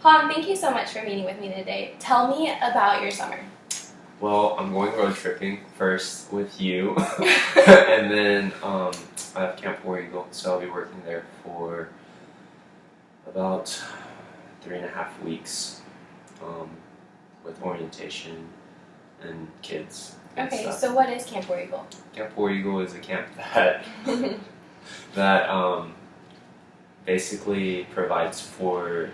Han, thank you so much for meeting with me today. Tell me about your summer. Well, I'm going road tripping first with you, and then I have Camp War Eagle, so I'll be working there for about 3.5 weeks with orientation and kids. And Okay, stuff. so what is Camp War Eagle? Camp War Eagle is a camp that basically provides for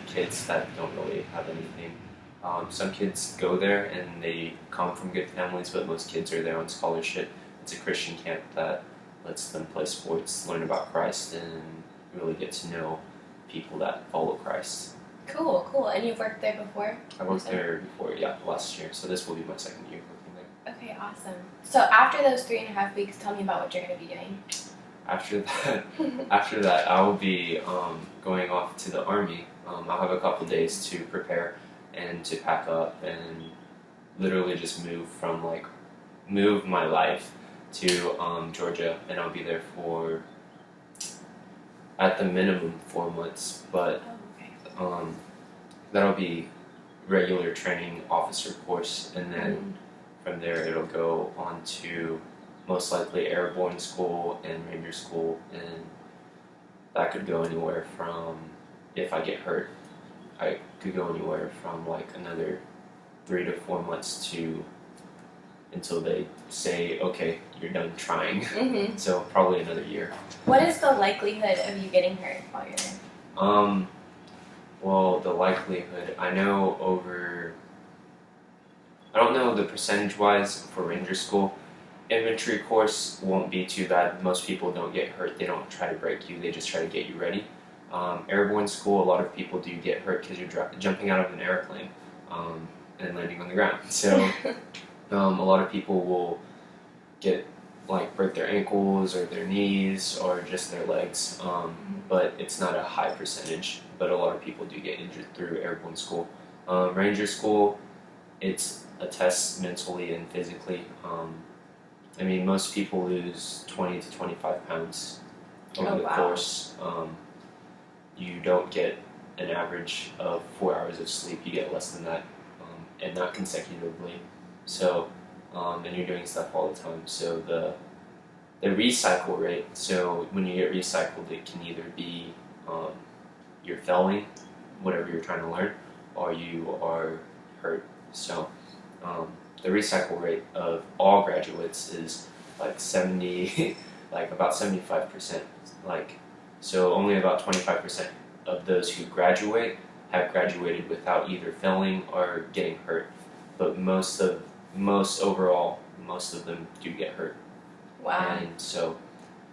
kids that don't really have anything. Some kids go there and they come from good families, but most kids are there on scholarship. It's a Christian camp that lets them play sports, learn about Christ, and really get to know people that follow Christ. Cool, cool. And you've worked there before? I worked there before, yeah, last year. So this will be my second year working there. Okay, awesome. So after those 3.5 weeks, tell me about what you're going to be doing. After that, I will be going off to the Army. I'll have a couple days to prepare and to pack up and literally just move my life to Georgia, and I'll be there for at the minimum 4 months, but that'll be regular training officer course, and then from there it'll go on to most likely airborne school and ranger school, and that could go anywhere from, if I get hurt, I could go anywhere from like another 3 to 4 months to until they say, okay, you're done trying. So probably another year. What is the likelihood of you getting hurt while you're there? Well, the likelihood, I don't know the percentage-wise for ranger school. Infantry course won't be too bad. Most people don't get hurt. They don't try to break you. They just try to get you ready. Airborne school, a lot of people do get hurt because you're jumping out of an airplane and landing on the ground. So a lot of people will break their ankles or their knees or just their legs, but it's not a high percentage. But a lot of people do get injured through airborne school. Ranger school, it's a test mentally and physically. I mean, most people lose 20 to 25 pounds over the course. You don't get an average of 4 hours of sleep. You get less than that, and not consecutively. So, and you're doing stuff all the time. So the recycle rate. So when you get recycled, it can either be you're failing whatever you're trying to learn, or you are hurt. So the recycle rate of all graduates is like 70, like about 75%. So only about 25% of those who graduate have graduated without either failing or getting hurt. But most of them do get hurt. Wow.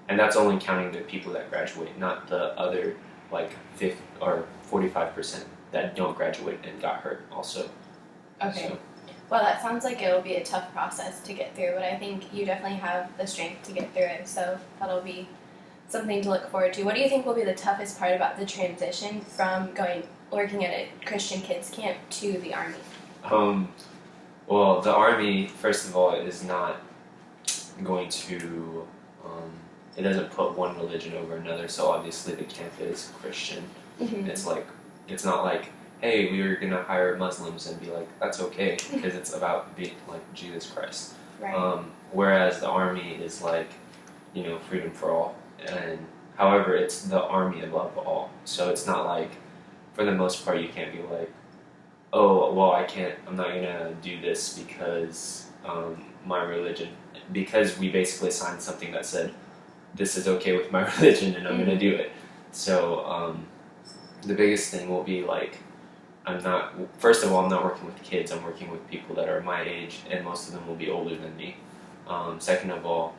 And that's only counting the people that graduate, not the other 45% that don't graduate and got hurt also. Okay. So, well, that sounds like it'll be a tough process to get through, but I think you definitely have the strength to get through it, so that'll be something to look forward to. What do you think will be the toughest part about the transition from working at a Christian kids camp to the Army? Well, the Army, first of all, is not going to, it doesn't put one religion over another, so obviously the camp is Christian. It's not like, hey, we are going to hire Muslims and be like, that's okay, because it's about being like Jesus Christ. Right. Whereas the Army is like, freedom for all. And however, it's the Army above all. So it's not like, for the most part, you can't be like, oh, well, I'm not going to do this because my religion, because we basically signed something that said, this is okay with my religion and I'm going to do it. So the biggest thing will be first of all, I'm not working with kids, I'm working with people that are my age, and most of them will be older than me. Second of all,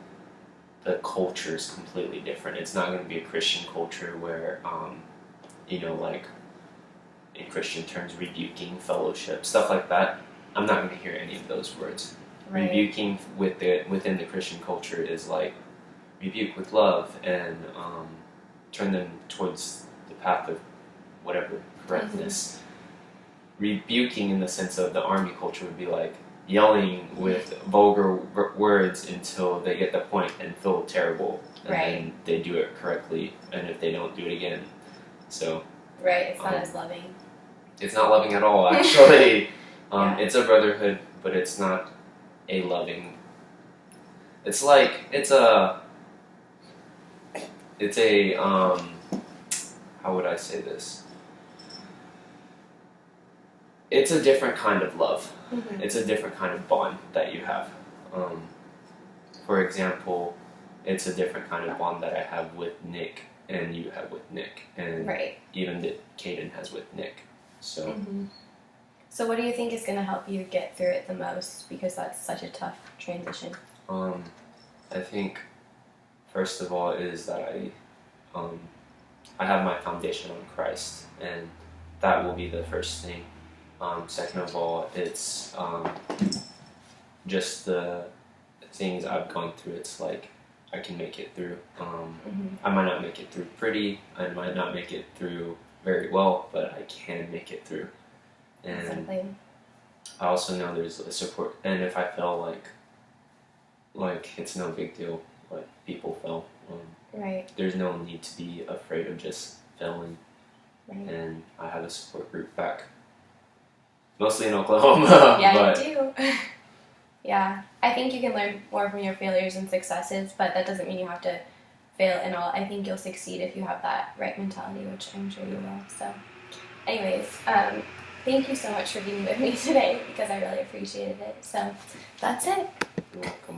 the culture is completely different. It's not going to be a Christian culture where, in Christian terms, rebuking, fellowship, stuff like that. I'm not going to hear any of those words. Right. Rebuking within the Christian culture is like rebuke with love and turn them towards the path of whatever correctness. Rebuking in the sense of the Army culture would be like yelling with vulgar words until they get the point and feel terrible, and then they do it correctly, and if they don't, do it again. So Right, it's not as loving. It's not loving at all, actually. Yeah. It's a brotherhood, but it's not a loving. It's like it's a how would I say this? It's a different kind of love. Mm-hmm. It's a different kind of bond that you have. For example, it's a different kind of bond that I have with Nick and you have with Nick, and Right. even that Caden has with Nick. So. Mm-hmm. So what do you think is going to help you get through it the most? Because that's such a tough transition. I think first of all is that I have my foundation on Christ, and that will be the first thing. Second of all, it's just the things I've gone through. It's like I can make it through. I might not make it through pretty. I might not make it through very well, but I can make it through. And Exactly. I also know there's a support, and if I feel like it's no big deal, like people fail. Right. There's no need to be afraid of just failing, Right. and I have a support group back, mostly in Oklahoma. Yeah, but you do. Yeah, I think you can learn more from your failures and successes, but that doesn't mean you have to fail in all. I think you'll succeed if you have that right mentality, which I'm sure you will. So, anyways, thank you so much for being with me today because I really appreciated it. So, that's it. You're welcome.